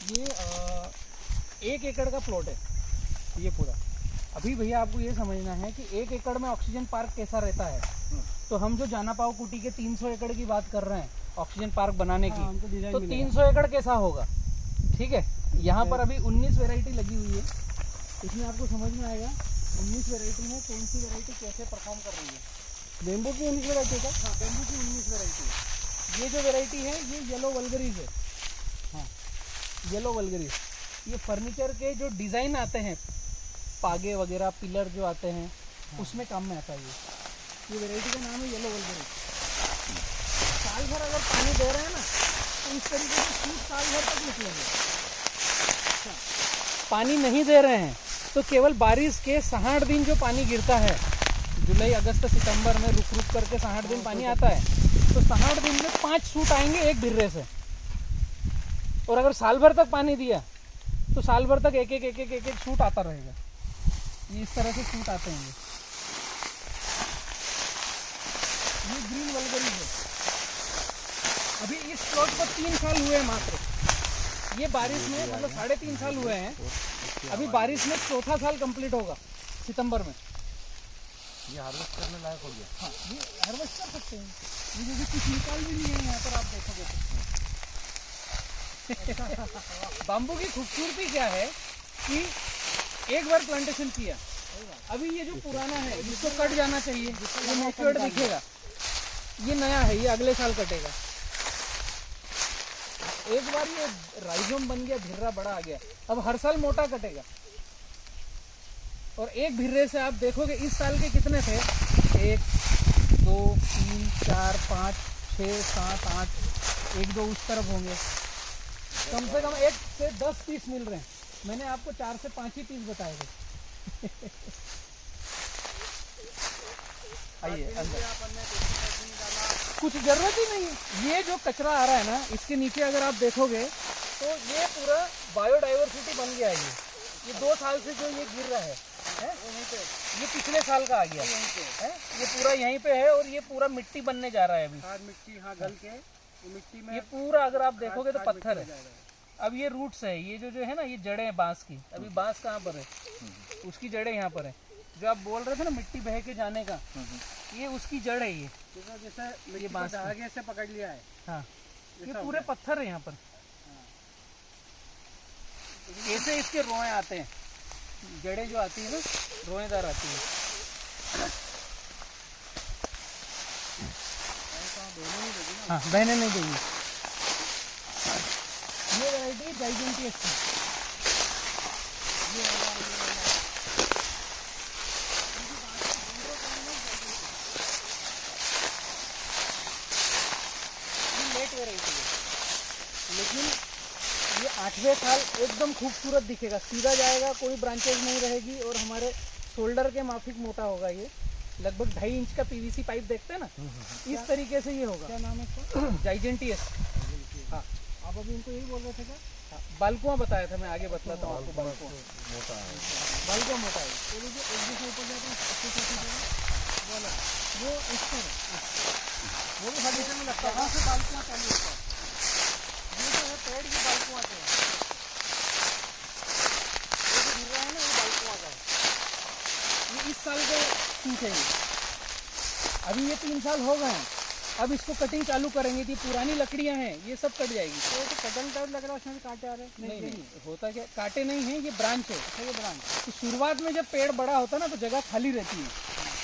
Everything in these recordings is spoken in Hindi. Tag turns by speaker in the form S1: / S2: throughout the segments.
S1: ये 1 एकड़ का प्लॉट है ये पूरा। अभी भैया आपको ये समझना है कि 1 एकड़ में ऑक्सीजन पार्क कैसा रहता है। तो हम जो जाना पाओ कुटी के 300 एकड़ की बात कर रहे हैं ऑक्सीजन पार्क बनाने की, तो 300 एकड़ कैसा होगा, ठीक है। यहाँ पर अभी 19 वेराइटी लगी हुई है, इसमें आपको समझ में आएगा 19 वेराइटी में कौन सी वेराइटी कैसे परफॉर्म कर रही है। बेम्बू की 19 वेराइटी का, हाँ बेम्बू की 19 वेराइटी है। ये जो वेराइटी है ये येलो वल्गरीज है, हाँ येलो वल्गरीज। ये फर्नीचर के जो डिज़ाइन आते हैं, पागे वगैरह पिलर जो आते हैं, उसमें काम में आता है ये वेराइटी का नाम है येलो वल्गरीज। साल भर अगर पानी दे रहे हैं ना तो इस तरीके से सूट साल भर तक निकलेंगे। पानी नहीं दे रहे हैं तो केवल बारिश के 60 दिन जो पानी गिरता है, जुलाई अगस्त सितंबर में रुक रुक करके 60 दिन पानी आता है, तो 60 दिन में 5 सूट आएंगे एक भिर्रे से। और अगर साल भर तक पानी दिया तो साल भर तक एक एक सूट आता रहेगा। ये इस तरह से सूट आते हैं। ये ग्रीन वल्गरीज है। अभी इस प्लॉट पर 3 साल हुए हैं मात्र। ये बारिश में मतलब 3.5 साल हुए हैं, अभी बारिश में 4था साल कंप्लीट होगा सितंबर में।
S2: ये हार्वेस्ट करने लायक हो गया।
S1: हाँ ये हार्वेस्ट कर सकते हैं। ये जैसे कुछ निकाल भी नहीं है यहाँ पर, आप देखोगे तो। बाम्बू की खूबसूरती क्या है कि एक बार प्लांटेशन किया, अभी ये जो पुराना है इसको कट जाना चाहिए, ये मैच्योर्ड दिखेगा। ये नया है, ये अगले साल कटेगा। एक बार ये राइजोम बन गया, भिर्रा बड़ा आ गया, अब हर साल मोटा कटेगा। और एक भिर्रे से आप देखोगे इस साल के कितने थे, 1 2 3 4 5 6 7 8, 1 2 उस तरफ होंगे। कम से कम 1 से 10 पीस मिल रहे हैं। मैंने आपको 4 से 5 ही पीस बताए थे। आइए अंदर, कुछ जरूरत ही नहीं है। ये जो कचरा आ रहा है ना, इसके नीचे अगर आप देखोगे तो ये पूरा बायोडाइवर्सिटी बन गया है। ये 2 साल से जो ये गिर रहा है ये पिछले साल का आ गया है, ये पूरा यहीं पे है। और ये पूरा मिट्टी बनने जा रहा है अभी,
S2: मिट्टी हाँ गल के मिट्टी में
S1: ये पूरा अगर आप देखोगे तो पत्थर है। अब ये रूट्स है, ये जो है ना, ये जड़ें हैं बांस की। अभी बांस कहाँ पर है, उसकी जड़ें यहाँ पर है। जो आप बोल रहे थे ना मिट्टी बह के जाने का, ये उसकी जड़ है। ये
S2: जैसे
S1: ये बांस
S2: आगे से पकड़ लिया है।
S1: हाँ ये पूरे पत्थर है यहाँ पर। ऐसे इसके रोए आते हैं, जड़ें जो आती है ना रोएदार आती है। हाँ बहने नहीं देंगी। ये वैरायटी है जाइजेंटियस की। लेट वैरायटी है, लेकिन ये 8वें साल एकदम खूबसूरत दिखेगा, सीधा जाएगा, कोई ब्रांचेज नहीं रहेगी। और हमारे शोल्डर के माफिक मोटा होगा। ये लगभग 2.5 इंच का पीवीसी पाइप देखते हैं ना, इस तरीके से ये होगा। क्या नाम है इसका? जाइजेंटियस। हाँ आप अभी इनको यही बोल रहे थे क्या? हाँ बालकुआ बताया था, मैं आगे बतलाता हूँ आपको। बालकुआ मोटा है, बालकुआ मोटा है। तो जो एक दूसरे ऊपर जाता है बोला वो इस पर वो भी फर्नीचर में लगता है, वहाँ से बालकुआ चालू होता है। ये जो है पेड़ की बालकुआ आते हैं, ये जो गिर रहा है ना ये बालकुआ का है। ये इस साल के सूट है ये। अभी ये 3 साल हो गए हैं, अब इसको कटिंग चालू करेंगे। थी पुरानी लकड़ियां हैं, ये सब कट जाएगी। तो कटन टाइप लग रहा है, उसमें कांटे आ रहे हैं? नहीं होता क्या, कांटे नहीं है, ये ब्रांच है। ये ब्रांच तो शुरुआत में जब पेड़ बड़ा होता है ना तो जगह खाली रहती है।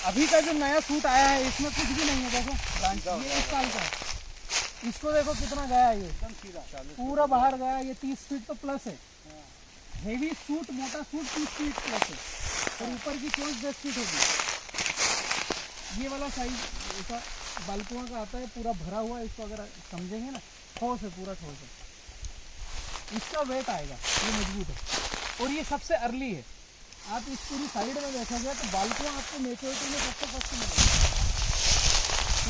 S1: अभी का जो नया सूट आया है इसमें कुछ भी नहीं है। देखो ब्रांच ये 1 साल का है, इसको देखो कितना गया है, ये एकदम सीधा पूरा बाहर गया। ये 30 फीट तो प्लस है। हेवी सूट, मोटा सूट 30 फीट प्लस है, और ऊपर की चोंच 10 फीट होगी। ये वाला साइज ऐसा बालकुआ का आता है, पूरा भरा हुआ। इसको अगर समझेंगे ना, ठोस है, पूरा ठोस है। इसका वेट आएगा, ये मजबूत है। और ये सबसे अर्ली है। आप इस पूरी साइड में देखोगे तो बालकुआ आपको मेच्योरिटी में सबसे फर्स्ट मिलेगा।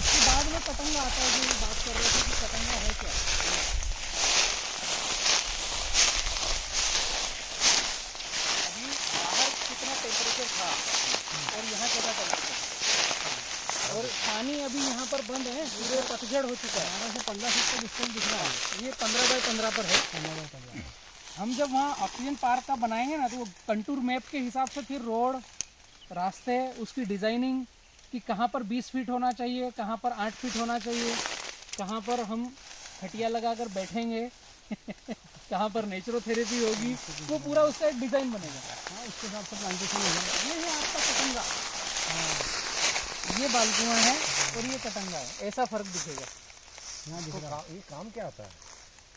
S1: इसके बाद में कटंगा आता है, जो बात कर रहे थे कि कटंगा है क्या। अभी बाहर कितना टेम्परेचर था और यहाँ कितना टेम्परेचर, और पानी अभी यहाँ पर बंद है, पूरे पतझड़ हो चुका है। 12 से 15 फीट का डिस्टेंस दिख रहा है। ये 15 बाय 15 पर है। 15 बाय 15 हम जब वहाँ ऑक्सीजन पार्क का बनाएंगे ना, तो वो कंटूर मैप के हिसाब से फिर रोड, रास्ते, उसकी डिज़ाइनिंग कि कहाँ पर 20 फीट होना चाहिए, कहाँ पर 8 फीट होना चाहिए, कहाँ पर हम खटिया लगा कर बैठेंगे कहाँ पर नेचुरोथेरेपी होगी, वो पूरा उसका एक डिज़ाइन बनेगा।
S2: हाँ, उसके हिसाब से प्लांटेशन होगा।
S1: ये है आपका कटंगा। ये बालकुआं है और ये कटंगा है, ऐसा फ़र्क दिखेगा।
S2: यहाँ दिख रहा है। ये काम क्या आता है?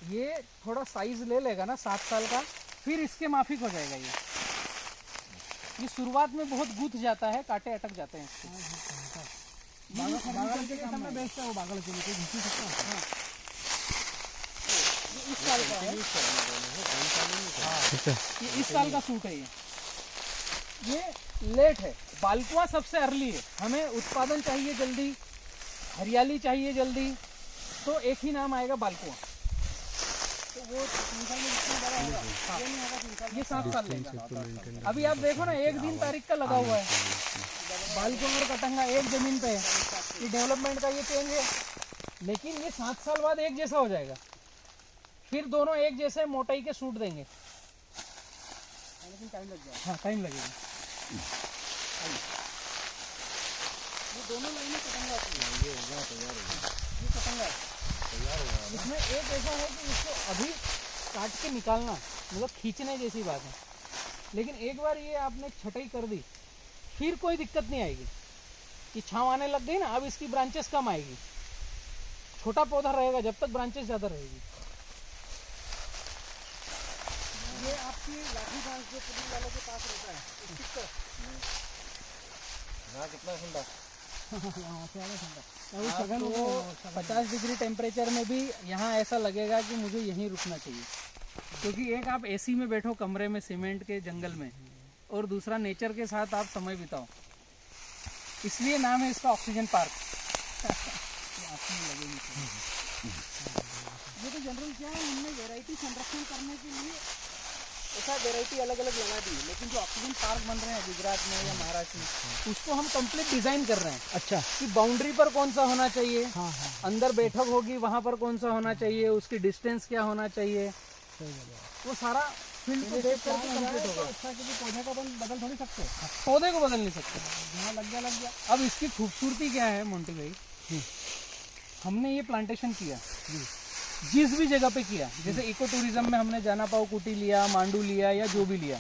S1: ये थोड़ा साइज ले लेगा ना 7 साल का, फिर इसके माफिक हो जाएगा। ये शुरुआत में बहुत गूथ जाता है, कांटे अटक जाते हैं इसके।
S2: बागल के काम में बेचता है वो, बागल के लिए कोई घुस नहीं सकता।
S1: हाँ। ये इस साल का है। ये इस साल का सूट है। ये लेट है। बालकुआ सबसे अर्ली है। हमें उत्पादन चाहिए जल्दी, हरियाली चाहिए जल्दी, तो एक ही नाम आएगा बालकुआ।
S2: तो वो 3 साल में जितना बड़ा होगा,
S1: हाँ।
S2: ये नहीं होगा 3 साल में।
S1: ये 7 साल लेगा। अभी आप देखो ना, 1 दिन तारीख का लगा हुआ है। बालकुआ और कटंगा एक जमीन पे है। ये डेवलपमेंट का ये चेंज है, लेकिन ये 7 साल बाद एक जैसा हो जाएगा। फिर दोनों एक जैसे मोटाई के सूट देंगे।
S2: लेकिन टाइम लग जाएगा।
S1: हाँ, टाइम लगेगा। ये दोनों लाइनें कटंगा की है।
S2: ये होगा तैयार होगा।
S1: ये कटंगा है।
S2: तैयार होगा।
S1: इसमें एक ऐसा है कि इसको अभी काट के निकालना मतलब खींचने जैसी बात है, लेकिन एक बार ये आपने छटाई कर दी, फिर कोई दिक्कत नहीं आएगी। कि छाँव आने लग गई ना, अब इसकी ब्रांचेस कम आएगी। छोटा पौधा रहेगा जब तक ब्रांचेस ज़्यादा रहेगी। ये आपकी लाठी बांस जो पुलिस वालों के पास रहता है, इसकी
S2: यहाँ कितना ठंडा?
S1: तो 50 डिग्री टेम्परेचर में भी यहाँ ऐसा लगेगा कि मुझे यहीं रुकना चाहिए, क्योंकि एक आप एसी में बैठो कमरे में सीमेंट के जंगल में, और दूसरा नेचर के साथ आप समय बिताओ। इसलिए नाम है इसका ऑक्सीजन पार्क। ये तो जनरल क्या है, हमने वैरायटी संरक्षण करने के लिए ऐसा वैरायटी अलग अलग लगा दी, लेकिन जो ऑक्सीजन पार्क बन रहे हैं गुजरात में या महाराष्ट्र में, उसको हम कंप्लीट डिजाइन कर रहे हैं।
S2: अच्छा।
S1: कि बाउंड्री पर कौन सा होना चाहिए,
S2: हाँ हाँ,
S1: अंदर बैठक होगी वहाँ पर कौन सा होना चाहिए, उसकी डिस्टेंस क्या होना चाहिए,
S2: सही बोला।
S1: वो सारा फील्ड को देख कर कंप्लीट होगा।
S2: अच्छा, क्योंकि पौधे को बदल थोड़ी सकते।
S1: पौधे को बदल नहीं सकते।
S2: यहाँ लग गया।
S1: अब इसकी खूबसूरती क्या है मोंटी भाई, हमने ये प्लांटेशन किया जिस भी जगह पे किया, जैसे इको टूरिज्म में हमने जाना पाओ कुटी लिया, मांडू लिया या जो भी लिया,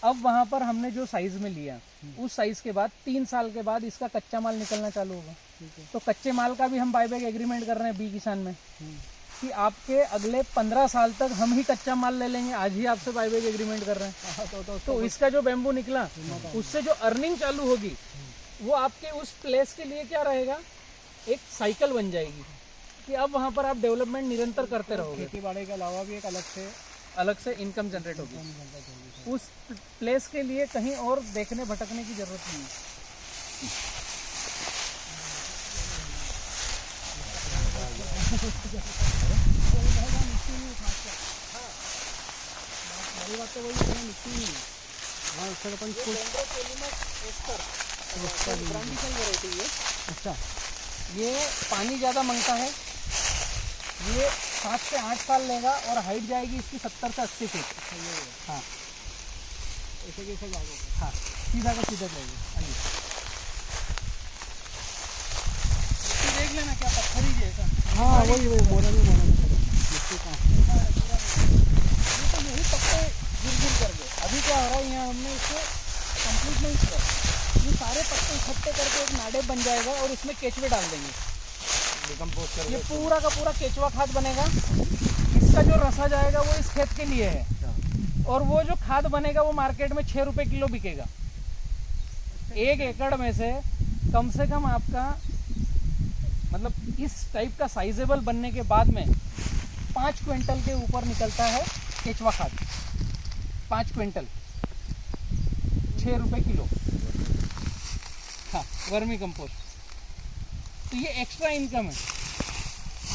S1: अब वहाँ पर हमने जो साइज में लिया, उस साइज के बाद 3 साल के बाद इसका कच्चा माल निकलना चालू होगा। तो कच्चे माल का भी हम बायबैक एग्रीमेंट कर रहे हैं बी किसान में, कि आपके अगले 15 साल तक हम ही कच्चा माल ले लेंगे। आज ही आपसे बायबैक एग्रीमेंट कर रहे हैं। तो इसका जो बैम्बू निकला, उससे जो अर्निंग चालू होगी, वो आपके उस प्लेस के लिए क्या रहेगा, एक साइकिल बन जाएगी कि अब वहाँ पर आप डेवलपमेंट निरंतर करते रहोगे।
S2: खेती बाड़ी के अलावा भी एक
S1: अलग से इनकम जनरेट होगी। उस प्लेस के लिए कहीं और देखने भटकने की जरूरत नहीं है।
S2: बड़ी बात तो वही है, मिट्टी नहीं है। हाँ, उसका अपन
S1: ब्रांचिकल वैरायटी है।
S2: अच्छा,
S1: ये पानी ज़्यादा मांगता है। ये 7 से 8 साल लेगा और हाइट जाएगी इसकी 70 से 80 फीट। हाँ,
S2: ऐसे कैसे जाओगे?
S1: हाँ, सीधा का सीधा जाएगी। आइए देख लेना, क्या पत्थर ही जैसा।
S2: हाँ, वही मोरन मिट्टी का।
S1: ये तो यही पत्ते गिर कर गए। अभी क्या हो रहा है, यहाँ हमने इसको कंप्लीट नहीं किया। ये सारे पत्ते इकट्ठे करके एक नाडे बन जाएगा और इसमें केचुए डाल देंगे।
S2: डिकम्पोज कर
S1: ये पूरा का पूरा केचुआ खाद बनेगा। इसका जो रसा जाएगा वो इस खेत के लिए है, और वो जो खाद बनेगा वो मार्केट में 6 रुपए किलो बिकेगा। 1 एकड़ में से कम आपका मतलब इस टाइप का साइजेबल बनने के बाद में 5 क्विंटल के ऊपर निकलता है केचुआ खाद। 5 क्विंटल 6 रुपए किलो। हाँ, वर्मी कंपोस्ट। तो ये एक्स्ट्रा इनकम है।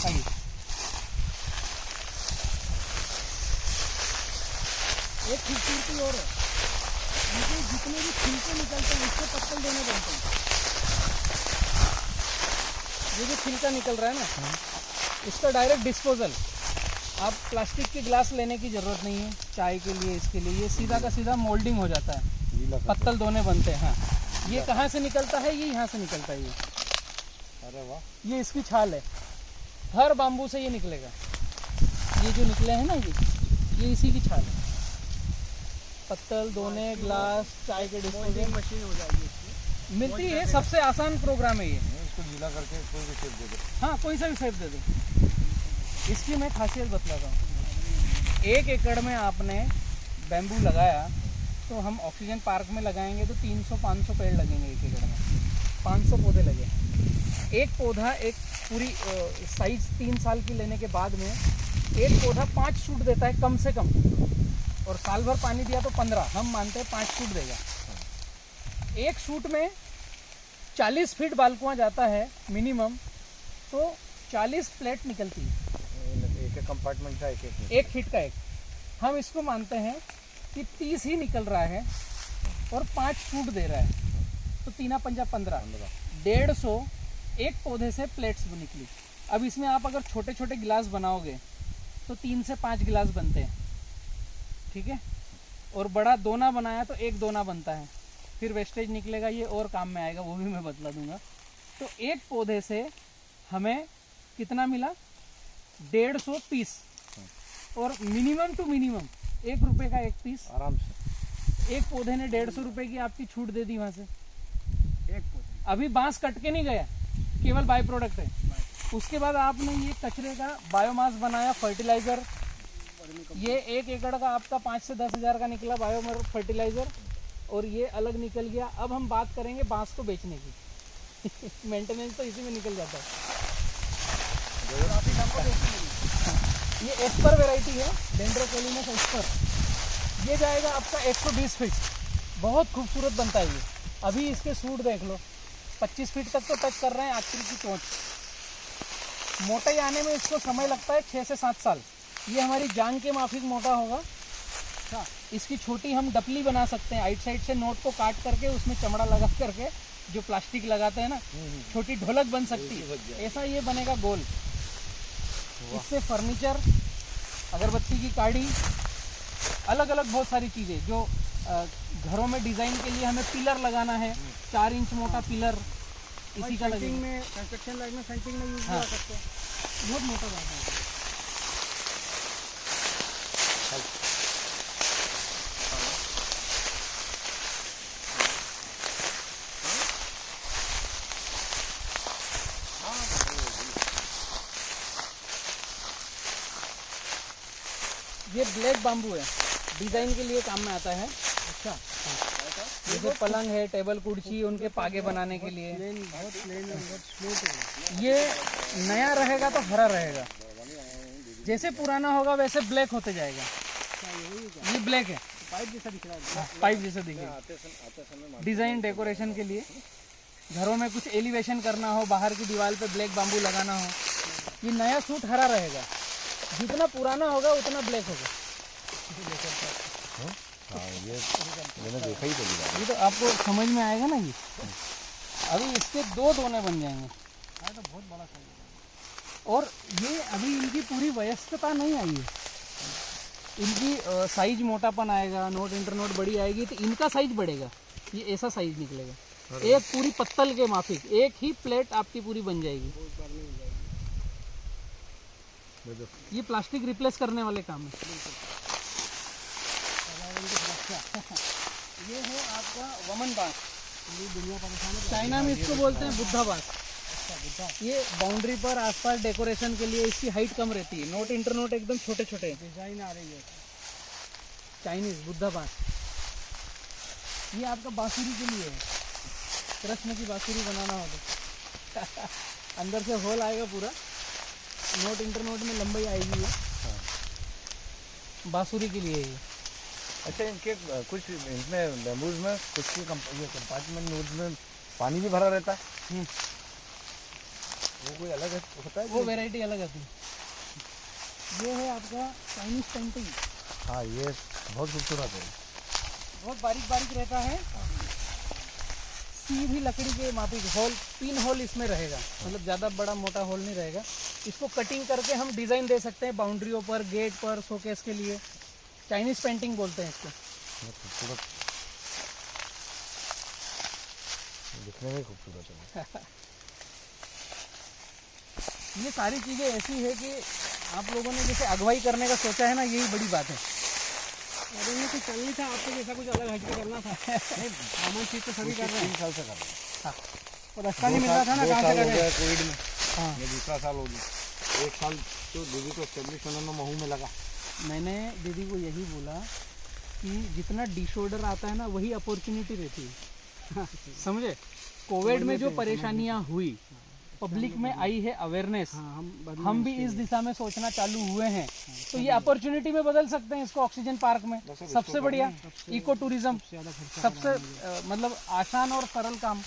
S1: आइए, एक खूबसूरती और है, इनके जितने भी छिलके निकलते हैं इसको पत्तल देने पड़ते हैं। ये जो छिलका निकल रहा है ना, इसका डायरेक्ट डिस्पोजल आप प्लास्टिक के गिलास लेने की ज़रूरत नहीं है चाय के लिए, इसके लिए ये सीधा का सीधा मोल्डिंग हो जाता है,
S2: गीला कर
S1: पत्तल दोने बनते हैं। हाँ, ये कहाँ से निकलता है? ये यहाँ से निकलता है।
S2: अरे वाह,
S1: ये इसकी छाल है, हर बाम्बू से ये निकलेगा। ये जो निकले हैं ना, ये इसी की छाल है। पत्तल दोने, ग्लास, चाय के डिस्पोजल
S2: मशीन हो जाएगी इसकी,
S1: मिलती है। सबसे आसान प्रोग्राम है ये।
S2: इसको गीला करके कोई भी शेप दे दो।
S1: हाँ, कोई सा भी शेप दे दो। इसकी मैं खासियत बतलाता हूँ। 1 एकड़ में आपने बैम्बू लगाया तो हम ऑक्सीजन पार्क में लगाएंगे तो 300-500 पेड़ लगेंगे 1 एकड़ में, 500 पौधे लगे। एक पौधा, एक पूरी साइज 3 साल की लेने के बाद में एक पौधा 5 शूट देता है कम से कम, और साल भर पानी दिया तो 15, हम मानते हैं 5 शूट देगा। एक शूट में 40 फीट बालकुआं जाता है मिनिमम, तो 40 प्लेट निकलती है।
S2: एक कंपार्टमेंट का एक
S1: 1 फीट का एक, हम इसको मानते हैं कि 30 ही निकल रहा है और 5 शूट दे रहा है, तो 3 पंजा 15, 150 एक पौधे से प्लेट्स निकली। अब इसमें आप अगर छोटे छोटे गिलास बनाओगे तो 3 से 5 गिलास बनते हैं, ठीक है। और बड़ा दोना बनाया तो 1 दोना बनता है, फिर वेस्टेज निकलेगा, ये और काम में आएगा, वो भी मैं बतला दूंगा। तो एक पौधे से हमें कितना मिला? 150 पीस, और मिनिमम टू मिनिमम 1 रुपये का 1 पीस
S2: आराम से।
S1: एक पौधे ने 150 रुपये की आपकी छूट दे दी वहाँ से।
S2: एक पौधे
S1: अभी बांस कट के नहीं गया, केवल बाई प्रोडक्ट है। उसके बाद आपने ये कचरे का बायोमास बनाया, फर्टिलाइज़र। ये 1 एकड़ का आपका 5 से 10 हज़ार का निकला बायोमास फर्टिलाइज़र, और ये अलग निकल गया। अब हम बात करेंगे बांस को बेचने की। मेंटेनेंस तो इसी में निकल जाता है। ये एस्पर वैरायटी है, डेंड्रोकेलिनस एस्पर। ये जाएगा आपका 120 फीट, बहुत खूबसूरत बनता है ये। अभी इसके सूट देख लो, 25 फीट तक तो टच कर रहे हैं आखिर की चोंच। मोटाई आने में इसको समय लगता है 6 से 7 साल। ये हमारी जांग के माफिक मोटा होगा। अच्छा, इसकी छोटी हम डपली बना सकते हैं, आइट साइड से नोट को काट करके उसमें चमड़ा लगा करके, जो प्लास्टिक लगाते हैं ना, छोटी ढोलक बन सकती है, ऐसा ये बनेगा गोल। इससे फर्नीचर, अगरबत्ती की काड़ी, अलग अलग बहुत सारी चीज़ें जो घरों में डिज़ाइन के लिए हमें पिलर लगाना है, 4 इंच मोटा पिलर इसी का लगेगा।
S2: में कंस्ट्रक्शन लाइन में सेंटिंग में यूज
S1: हाँ,
S2: कर सकते हैं।
S1: बहुत मोटा जाता है। ये ब्लैक बाम्बू है, डिज़ाइन के लिए काम में आता है। अच्छा, जैसे पलंग है, टेबल कुर्सी, उनके पागे बनाने के लिए।
S2: बहुत प्लेन है, बहुत स्मूथ है।
S1: ये नया रहेगा तो हरा रहेगा, जैसे पुराना होगा वैसे ब्लैक होते जाएगा। ये ब्लैक है,
S2: पाइप जैसा दिख रहा है।
S1: पाइप जैसे दिखेगा। डिज़ाइन डेकोरेशन के लिए, घरों में कुछ एलिवेशन करना हो, बाहर की दीवार पे ब्लैक बाम्बू लगाना हो। ये नया सूट हरा रहेगा, जितना पुराना होगा उतना ब्लैक होगा।
S2: हाँ, ये मैंने देखा ही तो।
S1: ये तो आपको समझ में आएगा ना। ये अभी इसके 2 दोने बन जाएंगे।
S2: तो बहुत बड़ा साइज है।
S1: और ये अभी इनकी पूरी वयस्कता नहीं आई है, इनकी साइज मोटापन आएगा, नोट इंटरनोट बड़ी आएगी तो इनका साइज बढ़ेगा। ये ऐसा साइज निकलेगा, एक पूरी पत्तल के माफिक, एक ही प्लेट आपकी पूरी बन जाएगी। ये प्लास्टिक रिप्लेस करने वाले काम है। ये है आपका वमन बांस,
S2: दुनिया परेशान है।
S1: चाइना में इसको बोलते हैं बुद्धा बांस। ये बाउंड्री पर आसपास डेकोरेशन के लिए इसकी हाइट कम रहती है, नोट इंटरनोट एकदम छोटे छोटे
S2: डिजाइन आ रही है।
S1: चाइनीज बुद्धा बांस। ये आपका बांसुरी के लिए है, कृष्ण की बांसुरी बनाना हो तो अंदर से होल आएगा पूरा, नोट इंटरनोट में लंबाई आएगी ये, बांसुरी के लिए ये।
S2: अच्छा, इनके कुछ इसमें बैम्बूज में कुछ की कंपार्टमेंट नोड्स में पानी भी भरा रहता है। वो कोई अलग होता है?
S1: वो वैरायटी अलग आती है। ये है आपका चाइनीज पेंटिंग।
S2: हाँ, ये बहुत खूबसूरत है।
S1: बहुत बारीक बारीक रहता है, सीधी लकड़ी के मापी होल, 3 होल इसमें रहेगा, मतलब ज़्यादा बड़ा मोटा होल नहीं रहेगा। इसको कटिंग करके हम डिज़ाइन दे सकते हैं बाउंड्रियों पर, गेट पर, शोकेस के लिए। चाइनीज़ पेंटिंग बोलते हैं इसको।
S2: बहुत खूबसूरत, दिखने में खूबसूरत है।
S1: ये सारी चीज़ें ऐसी है कि आप लोगों ने जैसे अगुवाई करने का सोचा है ना, यही बड़ी बात है।
S3: अरे ये कुछ चल नहीं था, आपको जैसा कुछ अलग हट के करना था। नहीं कॉमन चीज़ तो सभी कर रहे हैं।
S2: 3 साल से कर रहे हैं।
S3: और रास्ता नहीं मिल रहा था ना,
S2: 2
S3: कहाँ से
S2: साल हो
S3: करें।
S2: गया कोविड में,
S1: हाँ,
S2: ये दूसरा साल हो गया। 1 साल तो दीदी को एस्टेब्लिश होने में महू में लगा।
S1: मैंने दीदी को यही बोला कि जितना डिसऑर्डर आता है ना, वही अपॉर्चुनिटी रहती है। समझे? कोविड में जो परेशानियां हुई, पब्लिक में आई है अवेयरनेस,
S3: हाँ,
S1: हम भी इस दिशा में सोचना चालू हुए हैं, तो ये अपॉर्चुनिटी में बदल सकते हैं इसको ऑक्सीजन पार्क में। सबसे बढ़िया इको टूरिज्म,
S3: ज़्यादा खर्चा
S1: सबसे मतलब आसान और सरल काम।